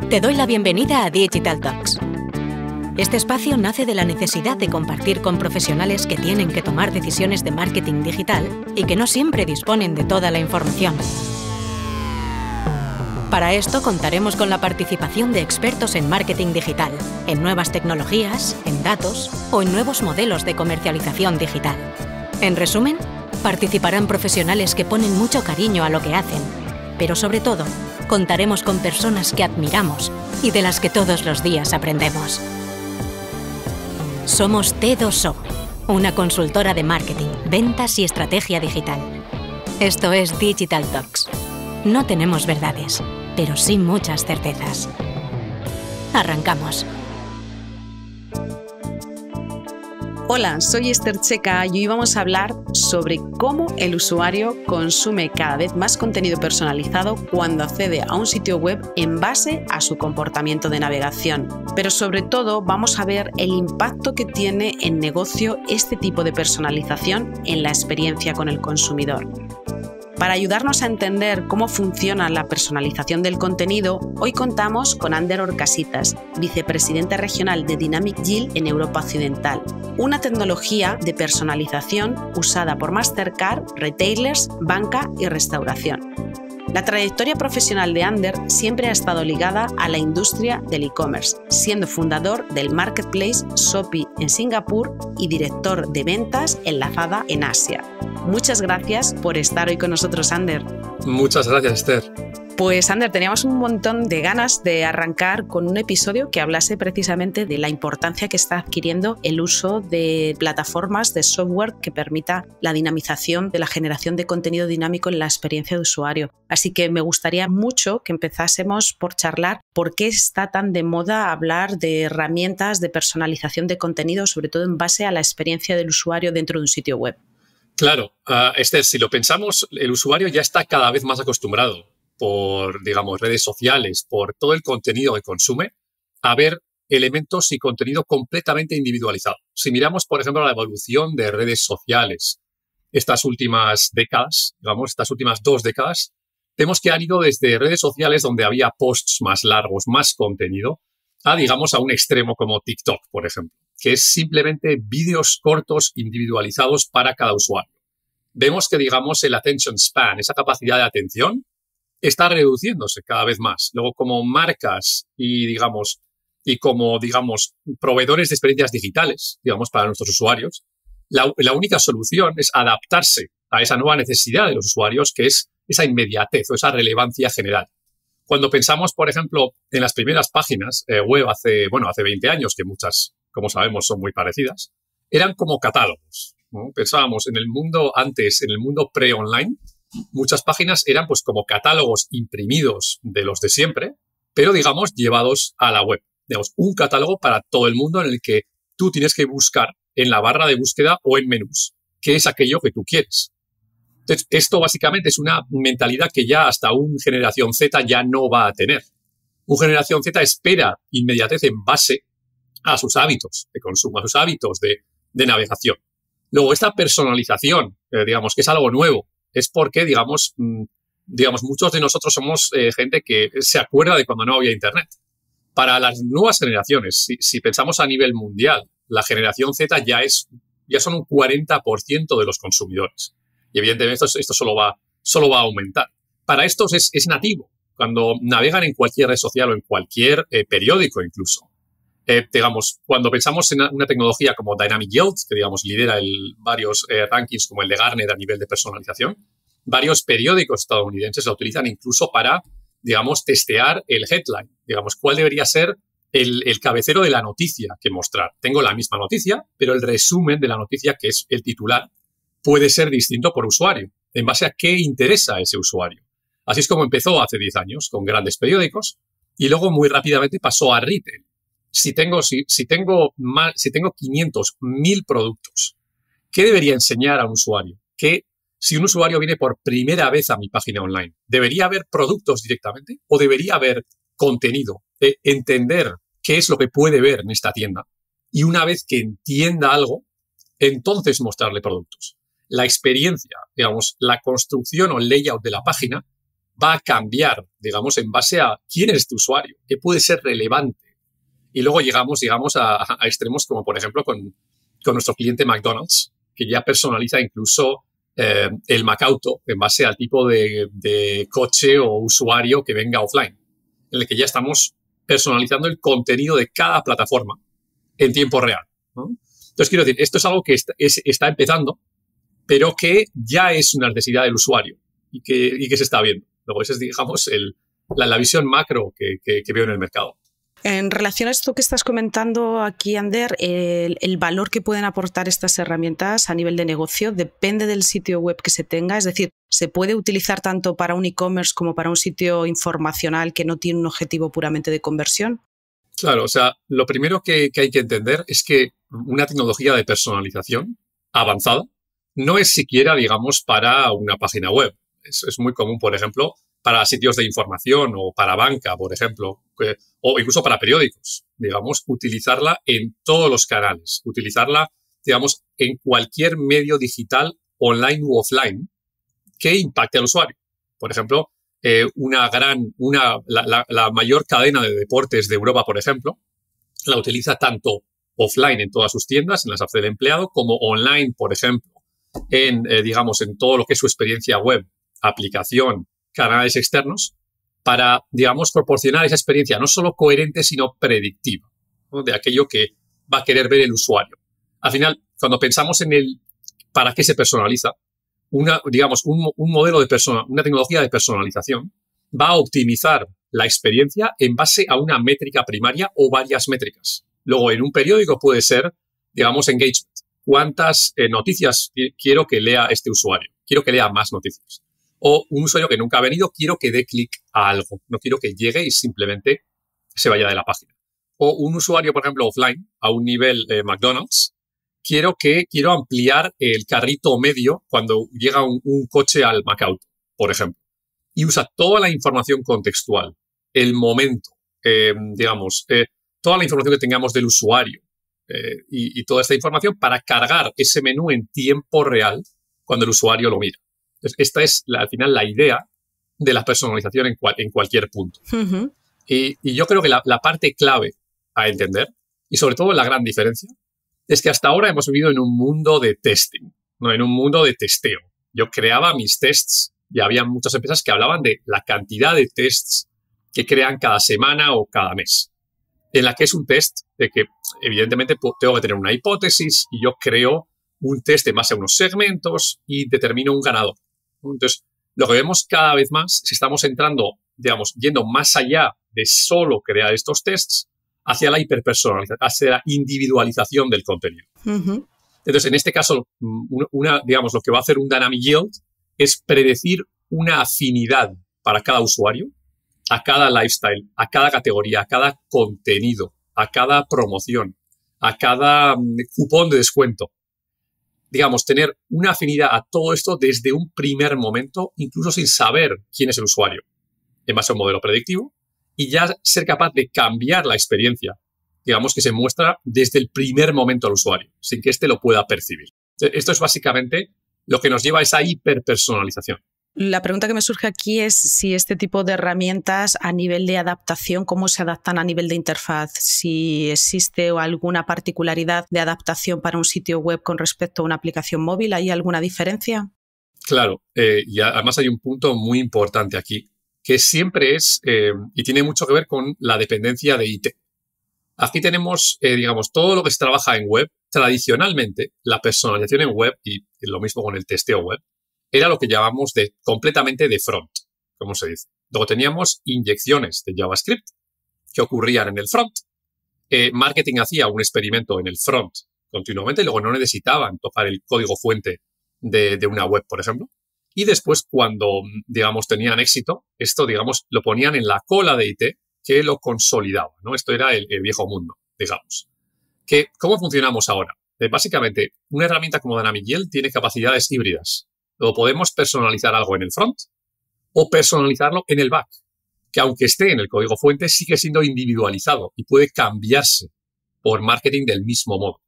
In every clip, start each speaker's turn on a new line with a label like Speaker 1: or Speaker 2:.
Speaker 1: Te doy la bienvenida a Digital Talks. Este espacio nace de la necesidad de compartir con profesionales que tienen que tomar decisiones de marketing digital y que no siempre disponen de toda la información. Para esto contaremos con la participación de expertos en marketing digital, en nuevas tecnologías, en datos o en nuevos modelos de comercialización digital. En resumen, participarán profesionales que ponen mucho cariño a lo que hacen, pero sobre todo, contaremos con personas que admiramos y de las que todos los días aprendemos. Somos T2O, una consultora de marketing, ventas y estrategia digital. Esto es Digital Talks. No tenemos verdades, pero sí muchas certezas. Arrancamos.
Speaker 2: Hola, soy Esther Checa y hoy vamos a hablar sobre cómo el usuario consume cada vez más contenido personalizado cuando accede a un sitio web en base a su comportamiento de navegación. Pero sobre todo vamos a ver el impacto que tiene en negocio este tipo de personalización en la experiencia con el consumidor. Para ayudarnos a entender cómo funciona la personalización del contenido, hoy contamos con Ander Orcasitas, vicepresidente regional de Dynamic Yield en Europa Occidental, una tecnología de personalización usada por Mastercard, retailers, banca y restauración. La trayectoria profesional de Ander siempre ha estado ligada a la industria del e-commerce, siendo fundador del marketplace Shopee en Singapur y director de ventas en Lazada en Asia. Muchas gracias por estar hoy con nosotros, Ander.
Speaker 3: Muchas gracias, Esther.
Speaker 2: Pues, Ander, teníamos un montón de ganas de arrancar con un episodio que hablase precisamente de la importancia que está adquiriendo el uso de plataformas de software que permita la dinamización de la generación de contenido dinámico en la experiencia de usuario. Así que me gustaría mucho que empezásemos por charlar por qué está tan de moda hablar de herramientas de personalización de contenido, sobre todo en base a la experiencia del usuario dentro de un sitio web.
Speaker 3: Claro, Esther, si lo pensamos, el usuario ya está cada vez más acostumbrado por, digamos, redes sociales, por todo el contenido que consume, a ver elementos y contenido completamente individualizado. Si miramos, por ejemplo, la evolución de redes sociales estas últimas décadas, digamos, estas últimas 2 décadas, vemos que han ido desde redes sociales donde había posts más largos, más contenido, a, digamos, a un extremo como TikTok, por ejemplo, que es simplemente vídeos cortos individualizados para cada usuario. Vemos que, digamos, el attention span, esa capacidad de atención, está reduciéndose cada vez más. Luego, como marcas y como proveedores de experiencias digitales, digamos, para nuestros usuarios, la única solución es adaptarse a esa nueva necesidad de los usuarios, que es esa inmediatez o esa relevancia general. Cuando pensamos, por ejemplo, en las primeras páginas web hace 20 años, que muchas, como sabemos, son muy parecidas, eran como catálogos, ¿no? Pensábamos en el mundo pre-online, muchas páginas eran pues como catálogos imprimidos de los de siempre, pero, digamos, llevados a la web. Digamos, un catálogo para todo el mundo en el que tú tienes que buscar en la barra de búsqueda o en menús qué es aquello que tú quieres. Entonces, esto básicamente es una mentalidad que ya hasta un generación Z ya no va a tener. Un generación Z espera inmediatez en base a sus hábitos de consumo, a sus hábitos de navegación. Luego, esta personalización, digamos, que es algo nuevo, es porque, digamos, muchos de nosotros somos gente que se acuerda de cuando no había Internet. Para las nuevas generaciones, si pensamos a nivel mundial, la generación Z ya son un 40% de los consumidores. Y evidentemente esto solo va a aumentar. Para estos es nativo. Cuando navegan en cualquier red social o en cualquier periódico incluso, cuando pensamos en una tecnología como Dynamic Yield, que, digamos, lidera varios rankings como el de Gartner a nivel de personalización, varios periódicos estadounidenses la utilizan incluso para, digamos, testear el headline. Digamos, cuál debería ser el cabecero de la noticia que mostrar. Tengo la misma noticia, pero el resumen de la noticia, que es el titular, puede ser distinto por usuario, en base a qué interesa a ese usuario. Así es como empezó hace 10 años, con grandes periódicos, y luego muy rápidamente pasó a retail. Si tengo 500, 1000 productos, ¿qué debería enseñar a un usuario? Que si un usuario viene por primera vez a mi página online, ¿debería haber productos directamente o debería haber contenido? Entender qué es lo que puede ver en esta tienda. Y una vez que entienda algo, entonces mostrarle productos. La experiencia, digamos, la construcción o layout de la página va a cambiar, digamos, en base a quién es este usuario, qué puede ser relevante. Y luego llegamos a extremos como, por ejemplo, con nuestro cliente McDonald's, que ya personaliza incluso el MacAuto en base al tipo de coche o usuario que venga offline, en el que ya estamos personalizando el contenido de cada plataforma en tiempo real, ¿no? Entonces, quiero decir, esto es algo que está empezando, pero que ya es una necesidad del usuario y que se está viendo. Luego, esa es, digamos, la visión macro que veo en el mercado.
Speaker 2: En relación a esto que estás comentando aquí, Ander, el valor que pueden aportar estas herramientas a nivel de negocio depende del sitio web que se tenga. Es decir, ¿se puede utilizar tanto para un e-commerce como para un sitio informacional que no tiene un objetivo puramente de conversión?
Speaker 3: Claro, o sea, lo primero que hay que entender es que una tecnología de personalización avanzada no es siquiera, digamos, para una página web. Es muy común, por ejemplo, para sitios de información o para banca, por ejemplo, o incluso para periódicos, digamos, utilizarla en todos los canales, utilizarla, digamos, en cualquier medio digital, online u offline, que impacte al usuario. Por ejemplo, la mayor cadena de deportes de Europa, por ejemplo, la utiliza tanto offline en todas sus tiendas, en las apps del empleado, como online, por ejemplo, digamos, en todo lo que es su experiencia web, aplicación, canales externos, para, digamos, proporcionar esa experiencia no solo coherente, sino predictiva, ¿no? De aquello que va a querer ver el usuario. Al final, cuando pensamos en para qué se personaliza, digamos, un modelo de una tecnología de personalización va a optimizar la experiencia en base a una métrica primaria o varias métricas. Luego, en un periódico puede ser, digamos, engagement. ¿Cuántas noticias quiero que lea este usuario? Quiero que lea más noticias. O un usuario que nunca ha venido, quiero que dé clic a algo. No quiero que llegue y simplemente se vaya de la página. O un usuario, por ejemplo, offline, a un nivel McDonald's, quiero ampliar el carrito medio cuando llega un coche al MacAuto, por ejemplo. Y usa toda la información contextual, el momento, digamos, toda la información que tengamos del usuario y toda esta información para cargar ese menú en tiempo real cuando el usuario lo mira. Entonces, esta es, al final, la idea de la personalización en cualquier punto.
Speaker 2: Uh-huh.
Speaker 3: Y yo creo que la parte clave a entender, y sobre todo la gran diferencia, es que hasta ahora hemos vivido en un mundo de testing, ¿no? En un mundo de testeo. Yo creaba mis tests y había muchas empresas que hablaban de la cantidad de tests que crean cada semana o cada mes, en la que es un test de que, evidentemente, tengo que tener una hipótesis y yo creo un test en base a unos segmentos y determino un ganador. Entonces, lo que vemos cada vez más es que estamos entrando, digamos, yendo más allá de solo crear estos tests hacia la hiperpersonalización, hacia la individualización del contenido.
Speaker 2: Uh-huh.
Speaker 3: Entonces, en este caso, digamos, lo que va a hacer un Dynamic Yield es predecir una afinidad para cada usuario, a cada lifestyle, a cada categoría, a cada contenido, a cada promoción, a cada cupón de descuento. Digamos, tener una afinidad a todo esto desde un primer momento, incluso sin saber quién es el usuario, en base a un modelo predictivo, y ya ser capaz de cambiar la experiencia, digamos, que se muestra desde el primer momento al usuario, sin que éste lo pueda percibir. Esto es básicamente lo que nos lleva a esa hiperpersonalización.
Speaker 2: La pregunta que me surge aquí es si este tipo de herramientas a nivel de adaptación, ¿cómo se adaptan a nivel de interfaz? Si existe alguna particularidad de adaptación para un sitio web con respecto a una aplicación móvil, ¿hay alguna diferencia?
Speaker 3: Claro, y además hay un punto muy importante aquí, que siempre es, y tiene mucho que ver con la dependencia de IT. Aquí tenemos, digamos, todo lo que se trabaja en web. Tradicionalmente, la personalización en web, y lo mismo con el testeo web, era lo que llamamos completamente de front, como se dice. Luego teníamos inyecciones de JavaScript que ocurrían en el front. Marketing hacía un experimento en el front continuamente, y luego no necesitaban tocar el código fuente de una web, por ejemplo. Y después, cuando, digamos, tenían éxito, esto, digamos, lo ponían en la cola de IT que lo consolidaba, ¿no? Esto era el viejo mundo, digamos. ¿Cómo funcionamos ahora? Básicamente, una herramienta como Dynamic Yield tiene capacidades híbridas. Luego podemos personalizar algo en el front o personalizarlo en el back, que aunque esté en el código fuente, sigue siendo individualizado y puede cambiarse por marketing del mismo modo.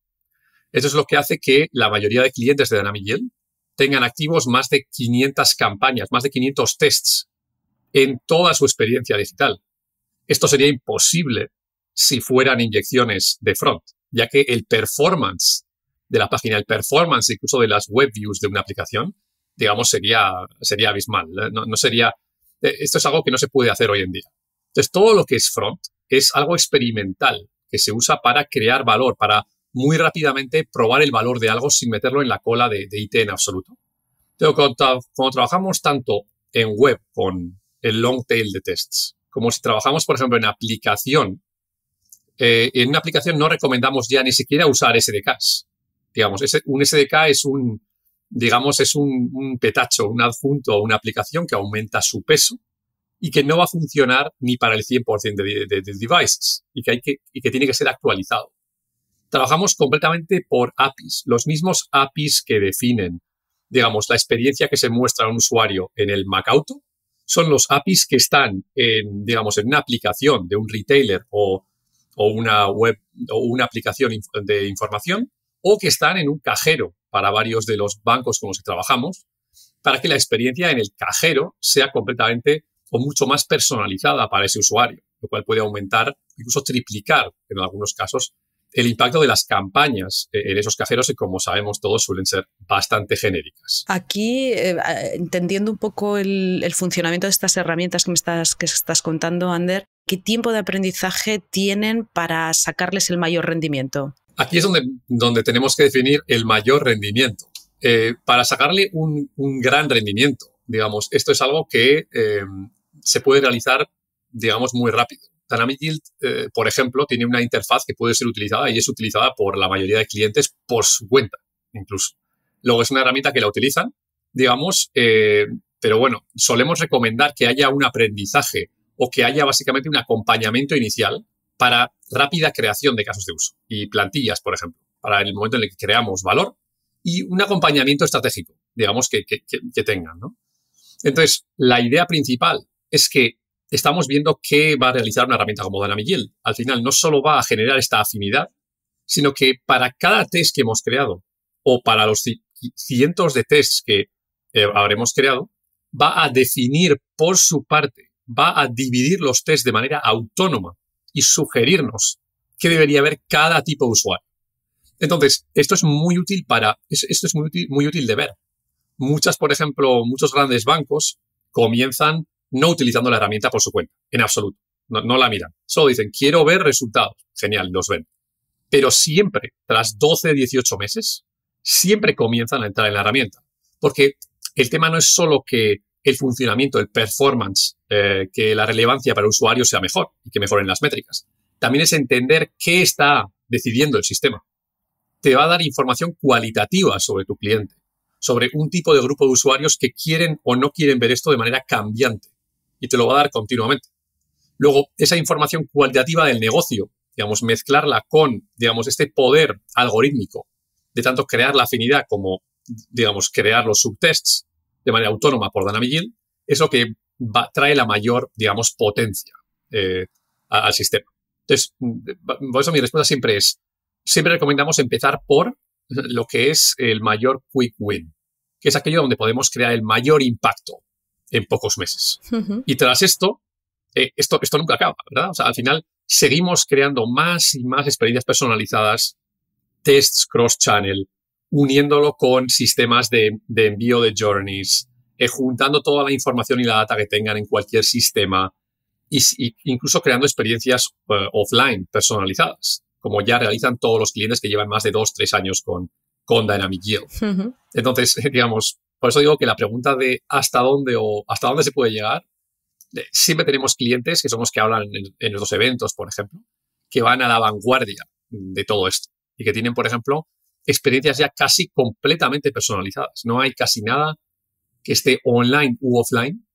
Speaker 3: Esto es lo que hace que la mayoría de clientes de Dynamic Yield tengan activos más de 500 campañas, más de 500 tests en toda su experiencia digital. Esto sería imposible si fueran inyecciones de front, ya que el performance de la página, el performance incluso de las web views de una aplicación, digamos, sería abismal. No sería, esto es algo que no se puede hacer hoy en día. Entonces, todo lo que es front es algo experimental que se usa para crear valor, para muy rápidamente probar el valor de algo sin meterlo en la cola de IT en absoluto. Pero cuando trabajamos tanto en web con el long tail de tests, como si trabajamos, por ejemplo, en una aplicación no recomendamos ya ni siquiera usar SDKs. Digamos, un SDK es un petacho, un adjunto a una aplicación que aumenta su peso y que no va a funcionar ni para el 100% de devices y que tiene que ser actualizado. Trabajamos completamente por APIs, los mismos APIs que definen, digamos, la experiencia que se muestra a un usuario en el Mac Auto, son los APIs que están en una aplicación de un retailer o una web o una aplicación de información, o que están en un cajero para varios de los bancos con los que trabajamos, para que la experiencia en el cajero sea completamente o mucho más personalizada para ese usuario, lo cual puede aumentar, incluso triplicar en algunos casos, el impacto de las campañas en esos cajeros que, como sabemos todos, suelen ser bastante genéricas.
Speaker 2: Aquí, entendiendo un poco el funcionamiento de estas herramientas que estás contando, Ander, ¿qué tiempo de aprendizaje tienen para sacarles el mayor rendimiento?
Speaker 3: Aquí es donde tenemos que definir el mayor rendimiento. Para sacarle un gran rendimiento, digamos, esto es algo que se puede realizar, digamos, muy rápido. Dynamic Yield, por ejemplo, tiene una interfaz que puede ser utilizada y es utilizada por la mayoría de clientes por su cuenta, incluso. Luego es una herramienta que la utilizan, digamos, pero bueno, solemos recomendar que haya un aprendizaje o que haya básicamente un acompañamiento inicial para rápida creación de casos de uso y plantillas, por ejemplo, para el momento en el que creamos valor y un acompañamiento estratégico, digamos, que tengan, ¿no? Entonces, la idea principal es que estamos viendo qué va a realizar una herramienta como Dynamic Yield. Al final, no solo va a generar esta afinidad, sino que para cada test que hemos creado o para los cientos de tests que habremos creado, va a definir por su parte, va a dividir los tests de manera autónoma y sugerirnos qué debería haber cada tipo de usuario. Entonces, esto es muy útil muy útil de ver. Muchos grandes bancos comienzan no utilizando la herramienta por su cuenta, en absoluto. No la miran. Solo dicen, quiero ver resultados. Genial, los ven. Pero siempre, tras 12, 18 meses, siempre comienzan a entrar en la herramienta. Porque el tema no es solo que el funcionamiento, el performance, que la relevancia para el usuario sea mejor y que mejoren las métricas. También es entender qué está decidiendo el sistema. Te va a dar información cualitativa sobre tu cliente, sobre un tipo de grupo de usuarios que quieren o no quieren ver esto de manera cambiante. Y te lo va a dar continuamente. Luego, esa información cualitativa del negocio, digamos, mezclarla con, digamos, este poder algorítmico de tanto crear la afinidad como, digamos, crear los subtests de manera autónoma por Dynamic Yield, es lo que trae la mayor, digamos, potencia al sistema. Entonces, por eso mi respuesta siempre recomendamos empezar por lo que es el mayor quick win, que es aquello donde podemos crear el mayor impacto en pocos meses. Uh-huh. Y tras esto nunca acaba, ¿verdad? O sea, al final seguimos creando más y más experiencias personalizadas, tests cross-channel, uniéndolo con sistemas de envío de journeys, juntando toda la información y la data que tengan en cualquier sistema y incluso creando experiencias offline personalizadas, como ya realizan todos los clientes que llevan más de 2-3 años con Dynamic Yield. Uh-huh. Entonces, digamos, por eso digo que la pregunta de hasta dónde se puede llegar, siempre tenemos clientes que son los que hablan en los eventos, por ejemplo, que van a la vanguardia de todo esto y que tienen, por ejemplo, experiencias ya casi completamente personalizadas. No hay casi nada que esté online u offline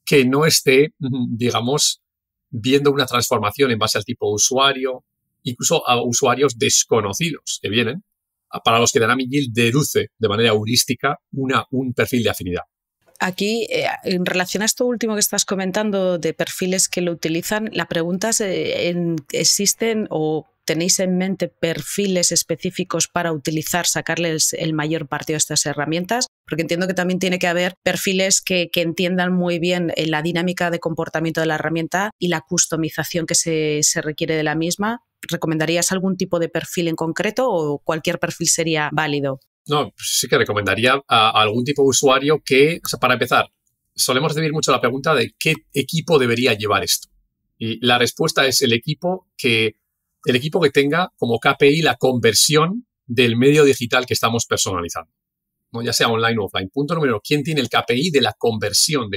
Speaker 3: que no esté, digamos, viendo una transformación en base al tipo de usuario, incluso a usuarios desconocidos que vienen, para los que Dynamic Yield deduce de manera heurística un perfil de afinidad.
Speaker 2: Aquí, en relación a esto último que estás comentando de perfiles que lo utilizan, la pregunta es, ¿existen o tenéis en mente perfiles específicos para sacarles el mayor partido a estas herramientas? Porque entiendo que también tiene que haber perfiles que entiendan muy bien la dinámica de comportamiento de la herramienta y la customización que se requiere de la misma. ¿Recomendarías algún tipo de perfil en concreto o cualquier perfil sería válido?
Speaker 3: No, sí que recomendaría a algún tipo de usuario que, o sea, para empezar, solemos recibir mucho la pregunta de qué equipo debería llevar esto. Y la respuesta es el equipo que tenga como KPI la conversión del medio digital que estamos personalizando, ¿no? Ya sea online o offline. Punto número uno, ¿quién tiene el KPI de la conversión,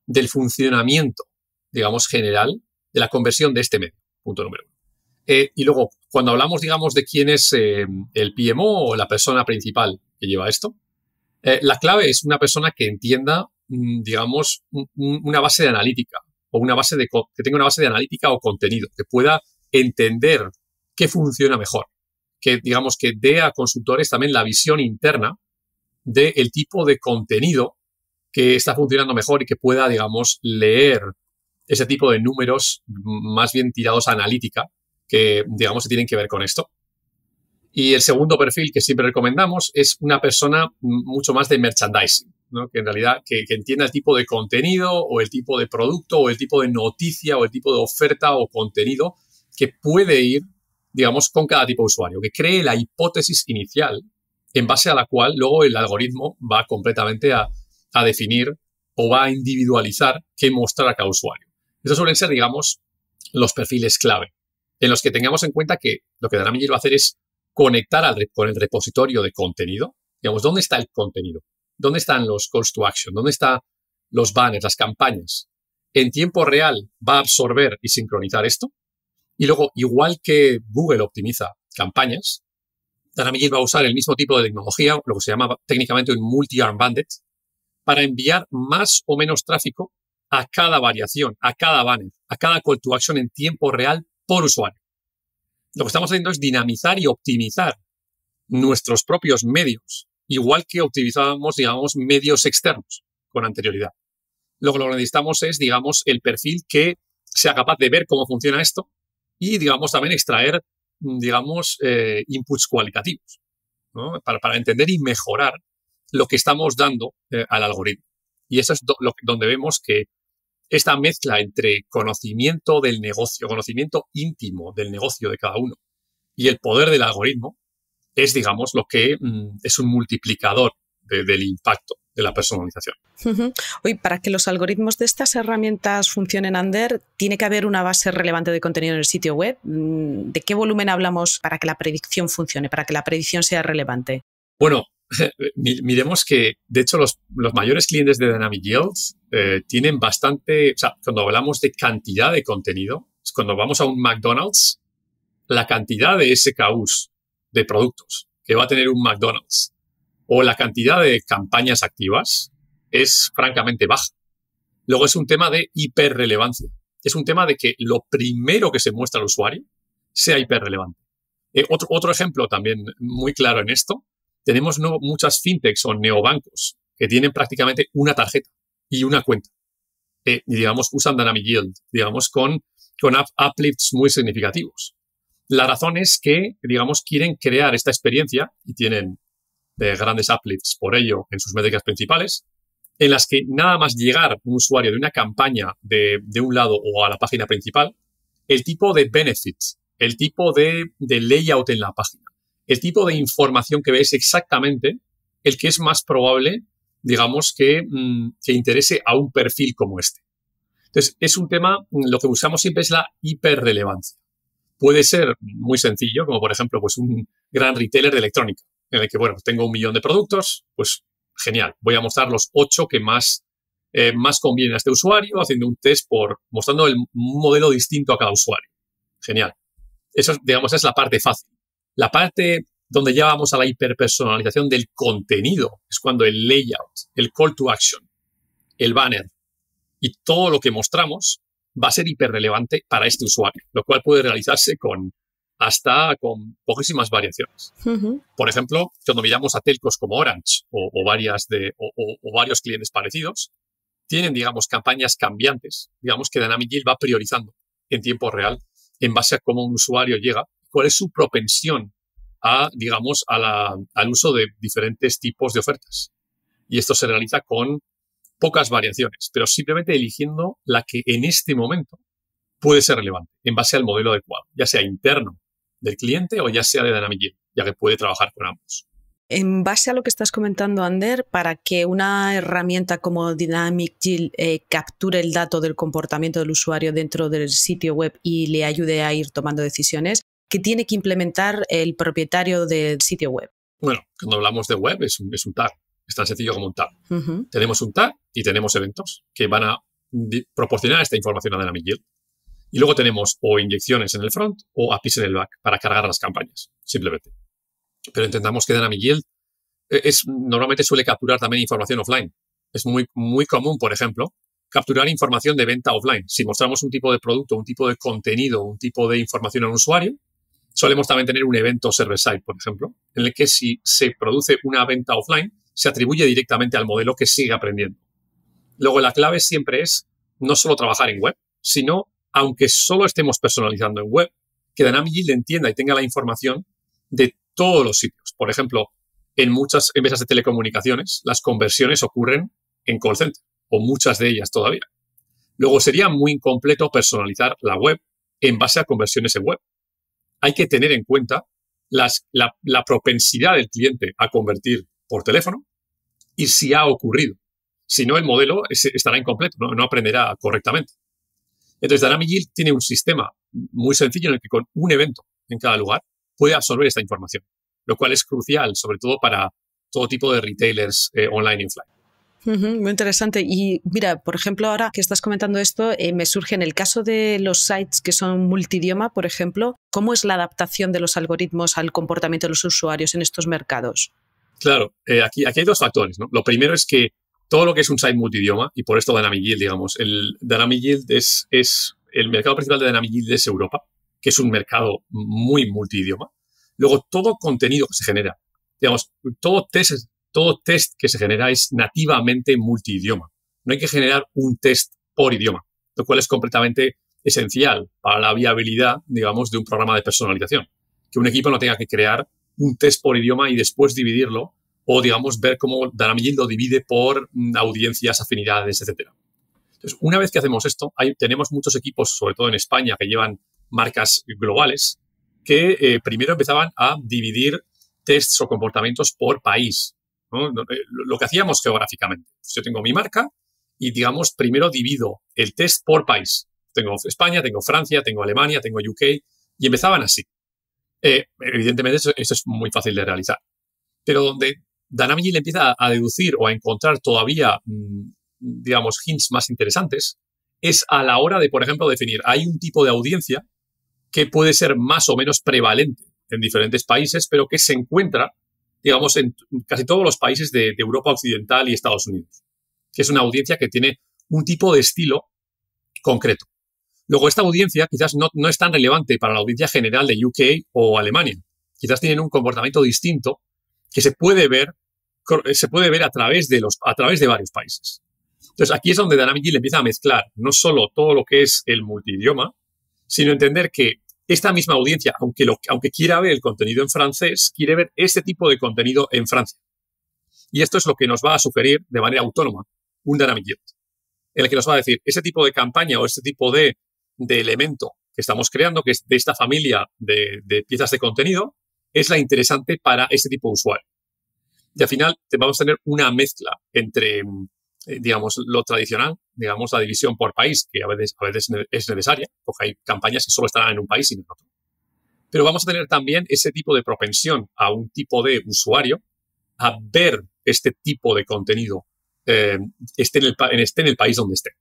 Speaker 3: del funcionamiento, digamos, general, de la conversión de este medio? Punto número uno. Y luego, cuando hablamos, digamos, de quién es el PMO o la persona principal que lleva esto, la clave es una persona que entienda, digamos, una base de analítica o que tenga una base de analítica o contenido, que pueda entender qué funciona mejor, que, digamos, que dé a consultores también la visión interna del tipo de contenido que está funcionando mejor y que pueda, digamos, leer ese tipo de números más bien tirados a analítica que, digamos, que tienen que ver con esto. Y el segundo perfil que siempre recomendamos es una persona mucho más de merchandising, ¿no? Que en realidad que entienda el tipo de contenido o el tipo de producto o el tipo de noticia o el tipo de oferta o contenido que puede ir, digamos, con cada tipo de usuario, que cree la hipótesis inicial en base a la cual luego el algoritmo va completamente a definir o va a individualizar qué mostrar a cada usuario. Estos suelen ser, digamos, los perfiles clave, en los que tengamos en cuenta que lo que Dynamic Yield va a hacer es conectar con el repositorio de contenido. Digamos, ¿dónde está el contenido? ¿Dónde están los calls to action? ¿Dónde están los banners, las campañas? En tiempo real va a absorber y sincronizar esto. Y luego, igual que Google optimiza campañas, Dynamic Yield va a usar el mismo tipo de tecnología, lo que se llama técnicamente un multi-arm bandit, para enviar más o menos tráfico a cada variación, a cada banner, a cada call to action en tiempo real por usuario. Lo que estamos haciendo es dinamizar y optimizar nuestros propios medios, igual que optimizábamos, digamos, medios externos con anterioridad. Lo que necesitamos es, digamos, el perfil que sea capaz de ver cómo funciona esto y, digamos, también extraer, digamos, inputs cualitativos, ¿no? Para entender y mejorar lo que estamos dando al algoritmo. Y eso es donde vemos que esta mezcla entre conocimiento del negocio, conocimiento íntimo del negocio de cada uno y el poder del algoritmo es, digamos, lo que es un multiplicador del impacto de la personalización.
Speaker 2: Oye, para que los algoritmos de estas herramientas funcionen, Ander, ¿tiene que haber una base relevante de contenido en el sitio web? ¿De qué volumen hablamos para que la predicción funcione, para que la predicción sea relevante?
Speaker 3: Bueno, miremos que, de hecho, los mayores clientes de Dynamic Yield tienen bastante... O sea, cuando hablamos de cantidad de contenido, cuando vamos a un McDonald's, la cantidad de SKUs de productos que va a tener un McDonald's o la cantidad de campañas activas es francamente baja. Luego es un tema de hiperrelevancia. Es un tema de que lo primero que se muestra al usuario sea hiperrelevante. Otro ejemplo también muy claro en esto, tenemos muchas fintechs o neobancos que tienen prácticamente una tarjeta y una cuenta. Y, digamos, usan Dynamic Yield, digamos, con uplifts muy significativos. La razón es que, digamos, quieren crear esta experiencia y tienen grandes uplifts por ello en sus métricas principales, en las que nada más llegar un usuario de una campaña de un lado o a la página principal, el tipo de benefits, el tipo de layout en la página, el tipo de información que ve es exactamente el que es más probable, digamos, que interese a un perfil como este. Entonces, es un tema, lo que buscamos siempre es la hiperrelevancia. Puede ser muy sencillo, como por ejemplo, pues un gran retailer de electrónica, en el que, bueno, tengo 1 millón de productos, pues genial, voy a mostrar los 8 que más convienen a este usuario, haciendo un test mostrando un modelo distinto a cada usuario. Genial. Eso, digamos, es la parte fácil. La parte donde ya vamos a la hiperpersonalización del contenido es cuando el layout, el call to action, el banner y todo lo que mostramos va a ser hiperrelevante para este usuario, lo cual puede realizarse con poquísimas variaciones. Por ejemplo, cuando miramos a telcos como Orange o varios clientes parecidos, tienen, digamos, campañas cambiantes, digamos, que Dynamic Yield va priorizando en tiempo real en base a cómo un usuario llega, cuál es su propensión al uso de diferentes tipos de ofertas. Y esto se realiza con pocas variaciones, pero simplemente eligiendo la que en este momento puede ser relevante en base al modelo adecuado, ya sea interno del cliente o ya sea de Dynamic Yield, ya que puede trabajar con ambos.
Speaker 2: En base a lo que estás comentando, Ander, para que una herramienta como Dynamic Yield capture el dato del comportamiento del usuario dentro del sitio web y le ayude a ir tomando decisiones, ¿qué tiene que implementar el propietario del sitio web?
Speaker 3: Bueno, cuando hablamos de web es un tag. Es tan sencillo como un tag.
Speaker 2: Uh-huh.
Speaker 3: Tenemos un tag y tenemos eventos que van a proporcionar esta información a Dynamic Yield. Y luego tenemos o inyecciones en el front o APIs en el back para cargar las campañas, simplemente. Pero entendamos que Dynamic Yield normalmente suele capturar también información offline. Es muy, muy común, por ejemplo, capturar información de venta offline. Si mostramos un tipo de producto, un tipo de contenido, un tipo de información al usuario, solemos también tener un evento server-side, por ejemplo, en el que si se produce una venta offline, se atribuye directamente al modelo que sigue aprendiendo. Luego, la clave siempre es no solo trabajar en web, sino, aunque solo estemos personalizando en web, que Dynamic Yield entienda y tenga la información de todos los sitios. Por ejemplo, en muchas empresas de telecomunicaciones, las conversiones ocurren en call center, o muchas de ellas todavía. Luego, sería muy incompleto personalizar la web en base a conversiones en web. Hay que tener en cuenta la propensidad del cliente a convertir por teléfono y si ha ocurrido. Si no, el modelo estará incompleto, no aprenderá correctamente. Entonces, Dynamic Yield tiene un sistema muy sencillo en el que con un evento en cada lugar puede absorber esta información, lo cual es crucial, sobre todo para todo tipo de retailers online y offline.
Speaker 2: Muy interesante. Y mira, por ejemplo, ahora que estás comentando esto, me surge en el caso de los sites que son multidioma, por ejemplo, ¿cómo es la adaptación de los algoritmos al comportamiento de los usuarios en estos mercados?
Speaker 3: Claro, aquí hay dos factores, ¿no? Lo primero es que todo lo que es un site multidioma, y por esto Dynamic Yield, digamos, el Dynamic Yield es el mercado principal de Dynamic Yield es Europa, que es un mercado muy multidioma. Luego, todo contenido que se genera, digamos, todo test que se genera es nativamente multidioma. No hay que generar un test por idioma, lo cual es completamente esencial para la viabilidad, digamos, de un programa de personalización. Que un equipo no tenga que crear un test por idioma y después dividirlo o, digamos, ver cómo Dynamic Yield lo divide por audiencias, afinidades, etc. Entonces, una vez que hacemos esto, tenemos muchos equipos, sobre todo en España, que llevan marcas globales, que primero empezaban a dividir tests o comportamientos por país, ¿no? Lo que hacíamos geográficamente. Pues yo tengo mi marca y, digamos, primero divido el test por país. Tengo España, tengo Francia, tengo Alemania, tengo UK, y empezaban así. Evidentemente, eso es muy fácil de realizar. Pero donde Dynamic Yield empieza a deducir o a encontrar todavía, digamos, hints más interesantes, es a la hora de, por ejemplo, definir, hay un tipo de audiencia que puede ser más o menos prevalente en diferentes países, pero que se encuentra, digamos, en casi todos los países de Europa Occidental y Estados Unidos, que es una audiencia que tiene un tipo de estilo concreto. Luego, esta audiencia quizás no es tan relevante para la audiencia general de UK o Alemania. Quizás tienen un comportamiento distinto que se puede ver a través de varios países. Entonces, aquí es donde Dynamic Yield empieza a mezclar no solo todo lo que es el multidioma, sino entender que esta misma audiencia, aunque quiera ver el contenido en francés, quiere ver este tipo de contenido en Francia. Y esto es lo que nos va a sugerir de manera autónoma un Dynamic Yield, en el que nos va a decir, ese tipo de campaña o este tipo de elemento que estamos creando, que es de esta familia de piezas de contenido, es la interesante para este tipo de usuario. Y al final vamos a tener una mezcla entre, digamos, lo tradicional, digamos, la división por país, que a veces es necesaria, porque hay campañas que solo estarán en un país y no en otro. Pero vamos a tener también ese tipo de propensión a un tipo de usuario a ver este tipo de contenido, esté en el país donde esté.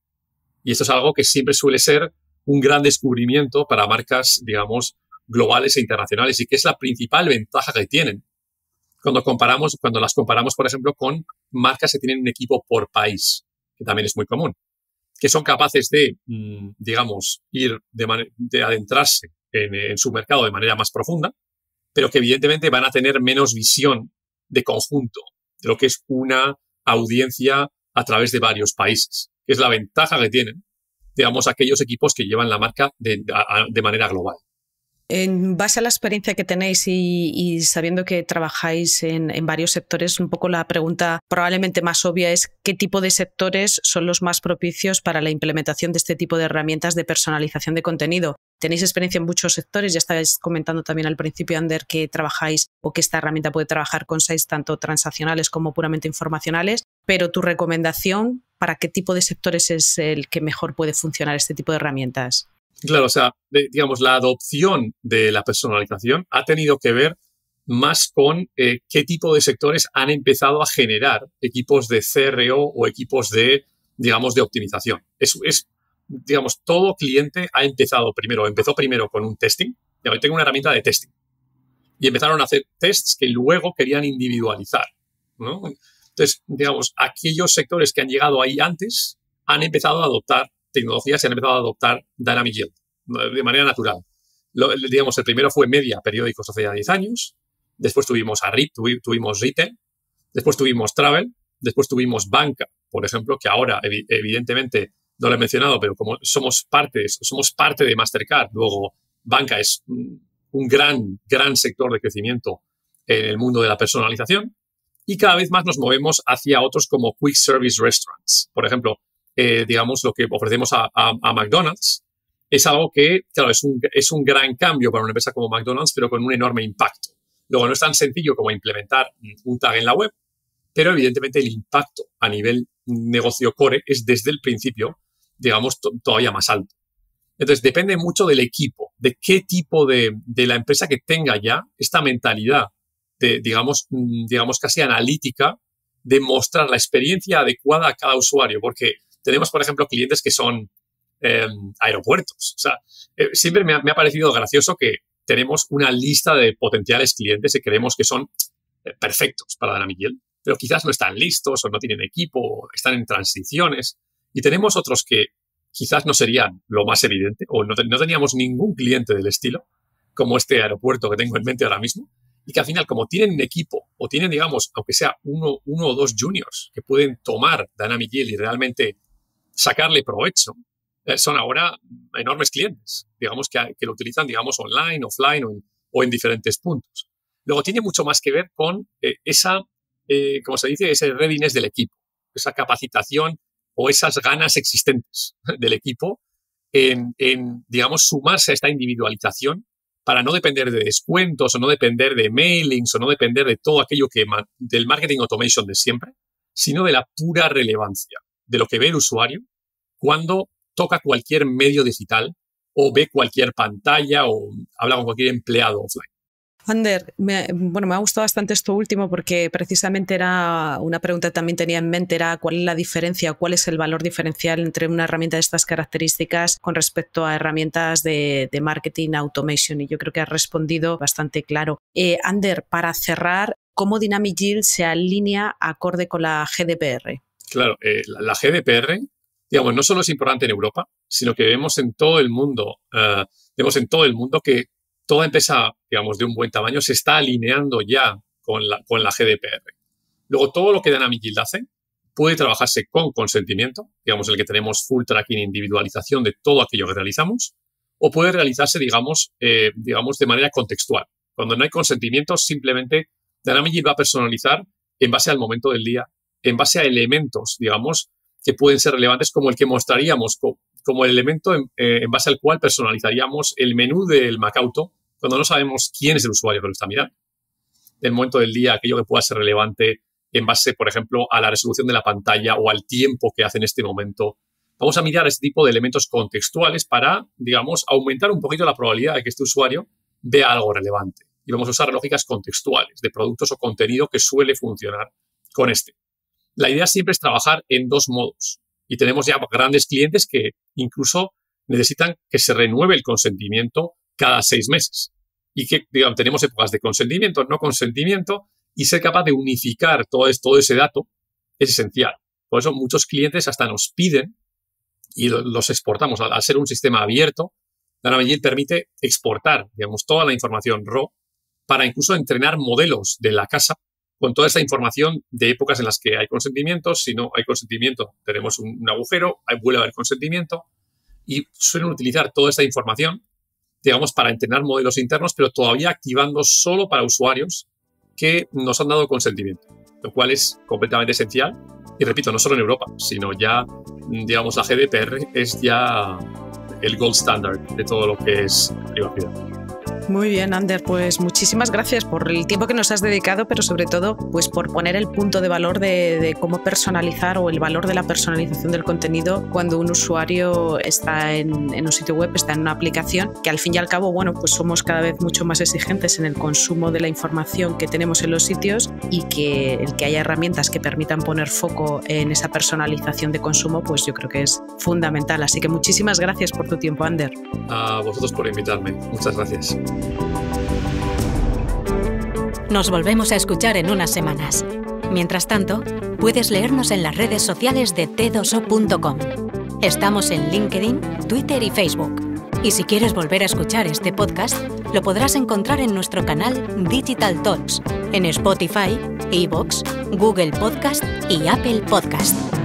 Speaker 3: Y esto es algo que siempre suele ser un gran descubrimiento para marcas, digamos, globales e internacionales, y que es la principal ventaja que tienen cuando las comparamos, por ejemplo, con marcas que tienen un equipo por país, que también es muy común, que son capaces de, digamos, de adentrarse en su mercado de manera más profunda, pero que evidentemente van a tener menos visión de conjunto de lo que es una audiencia a través de varios países, que es la ventaja que tienen, digamos, aquellos equipos que llevan la marca de manera global.
Speaker 2: En base a la experiencia que tenéis y sabiendo que trabajáis en varios sectores, un poco la pregunta probablemente más obvia es ¿qué tipo de sectores son los más propicios para la implementación de este tipo de herramientas de personalización de contenido? Tenéis experiencia en muchos sectores, ya estabais comentando también al principio, Ander, que trabajáis o que esta herramienta puede trabajar con sites tanto transaccionales como puramente informacionales, pero tu recomendación, ¿para qué tipo de sectores es el que mejor puede funcionar este tipo de herramientas?
Speaker 3: Claro, o sea, digamos, la adopción de la personalización ha tenido que ver más con qué tipo de sectores han empezado a generar equipos de CRO o equipos de, digamos, de optimización. Digamos, todo cliente empezó primero con un testing. Yo tengo una herramienta de testing. Y empezaron a hacer tests que luego querían individualizar, ¿no? Entonces, digamos, aquellos sectores que han llegado ahí antes han empezado a adoptar tecnologías y han empezado a adoptar Dynamic Yield de manera natural. Digamos, el primero fue media, periódicos hace ya 10 años. Después tuvimos tuvimos retail. Después tuvimos travel. Después tuvimos banca, por ejemplo, que ahora, evidentemente, no lo he mencionado, pero como somos parte de Mastercard, luego banca es un gran sector de crecimiento en el mundo de la personalización. Y cada vez más nos movemos hacia otros como Quick Service Restaurants. Por ejemplo, digamos, lo que ofrecemos a McDonald's es algo que, claro, es un gran cambio para una empresa como McDonald's, pero con un enorme impacto. Luego, no es tan sencillo como implementar un tag en la web, pero evidentemente el impacto a nivel negocio core es desde el principio, digamos, todavía más alto. Entonces, depende mucho del equipo, de qué tipo de la empresa que tenga ya esta mentalidad de, digamos, casi analítica de mostrar la experiencia adecuada a cada usuario, porque tenemos, por ejemplo, clientes que son aeropuertos. O sea, siempre me ha parecido gracioso que tenemos una lista de potenciales clientes que creemos que son perfectos para Dynamic Yield, pero quizás no están listos o no tienen equipo o están en transiciones. Y tenemos otros que quizás no serían lo más evidente o no teníamos ningún cliente del estilo, como este aeropuerto que tengo en mente ahora mismo, y que al final, como tienen un equipo o tienen, digamos, aunque sea uno o dos juniors que pueden tomar Dynamic Yield y realmente sacarle provecho, son ahora enormes clientes, digamos, que lo utilizan, digamos, online, offline o en diferentes puntos. Luego tiene mucho más que ver con como se dice, ese readiness del equipo, esa capacitación o esas ganas existentes del equipo en, digamos, sumarse a esta individualización para no depender de descuentos o no depender de mailings o no depender de todo aquello del marketing automation de siempre, sino de la pura relevancia de lo que ve el usuario cuando toca cualquier medio digital o ve cualquier pantalla o habla con cualquier empleado offline.
Speaker 2: Ander, me ha gustado bastante esto último porque precisamente era una pregunta que también tenía en mente, era cuál es la diferencia, cuál es el valor diferencial entre una herramienta de estas características con respecto a herramientas de marketing automation, y yo creo que has respondido bastante claro. Ander, para cerrar, ¿cómo Dynamic Yield se alinea acorde con la GDPR?
Speaker 3: Claro, la GDPR, digamos, no solo es importante en Europa, sino que vemos en todo el mundo, que toda empresa, digamos, de un buen tamaño se está alineando ya con la GDPR. Luego, todo lo que Dynamic Yield hace puede trabajarse con consentimiento, digamos, el que tenemos full tracking e individualización de todo aquello que realizamos, o puede realizarse, digamos, de manera contextual. Cuando no hay consentimiento, simplemente Dynamic Yield va a personalizar en base al momento del día, en base a elementos, digamos, que pueden ser relevantes como el que mostraríamos como el elemento en base al cual personalizaríamos el menú del Macauto cuando no sabemos quién es el usuario que lo está mirando. El momento del día, aquello que pueda ser relevante en base, por ejemplo, a la resolución de la pantalla o al tiempo que hace en este momento. Vamos a mirar este tipo de elementos contextuales para, digamos, aumentar un poquito la probabilidad de que este usuario vea algo relevante. Y vamos a usar lógicas contextuales de productos o contenido que suele funcionar con este. La idea siempre es trabajar en dos modos. Y tenemos ya grandes clientes que incluso necesitan que se renueve el consentimiento cada 6 meses. Y que, digamos, tenemos épocas de consentimiento, no consentimiento, y ser capaz de unificar todo ese dato es esencial. Por eso muchos clientes hasta nos piden y los exportamos. Al ser un sistema abierto, Dynamic Yield permite exportar, digamos, toda la información raw para incluso entrenar modelos de la casa con toda esta información de épocas en las que hay consentimiento. Si no hay consentimiento, tenemos un agujero, vuelve a haber consentimiento, y suelen utilizar toda esta información digamos, para entrenar modelos internos, pero todavía activando solo para usuarios que nos han dado consentimiento, lo cual es completamente esencial. Y repito, no solo en Europa, sino ya, digamos, la GDPR es ya el gold standard de todo lo que es privacidad.
Speaker 2: Muy bien, Ander, pues muchísimas gracias por el tiempo que nos has dedicado, pero sobre todo pues por poner el punto de valor de cómo personalizar o el valor de la personalización del contenido cuando un usuario está en un sitio web, está en una aplicación, que al fin y al cabo, bueno, pues somos cada vez mucho más exigentes en el consumo de la información que tenemos en los sitios, y que el que haya herramientas que permitan poner foco en esa personalización de consumo, pues yo creo que es fundamental. Así que muchísimas gracias por tu tiempo, Ander.
Speaker 3: A vosotros por invitarme. Muchas gracias.
Speaker 1: Nos volvemos a escuchar en unas semanas. Mientras tanto, puedes leernos en las redes sociales de t2o.com. Estamos en LinkedIn, Twitter y Facebook. Y si quieres volver a escuchar este podcast, lo podrás encontrar en nuestro canal Digital Talks, en Spotify, iVoox, Google Podcast y Apple Podcast.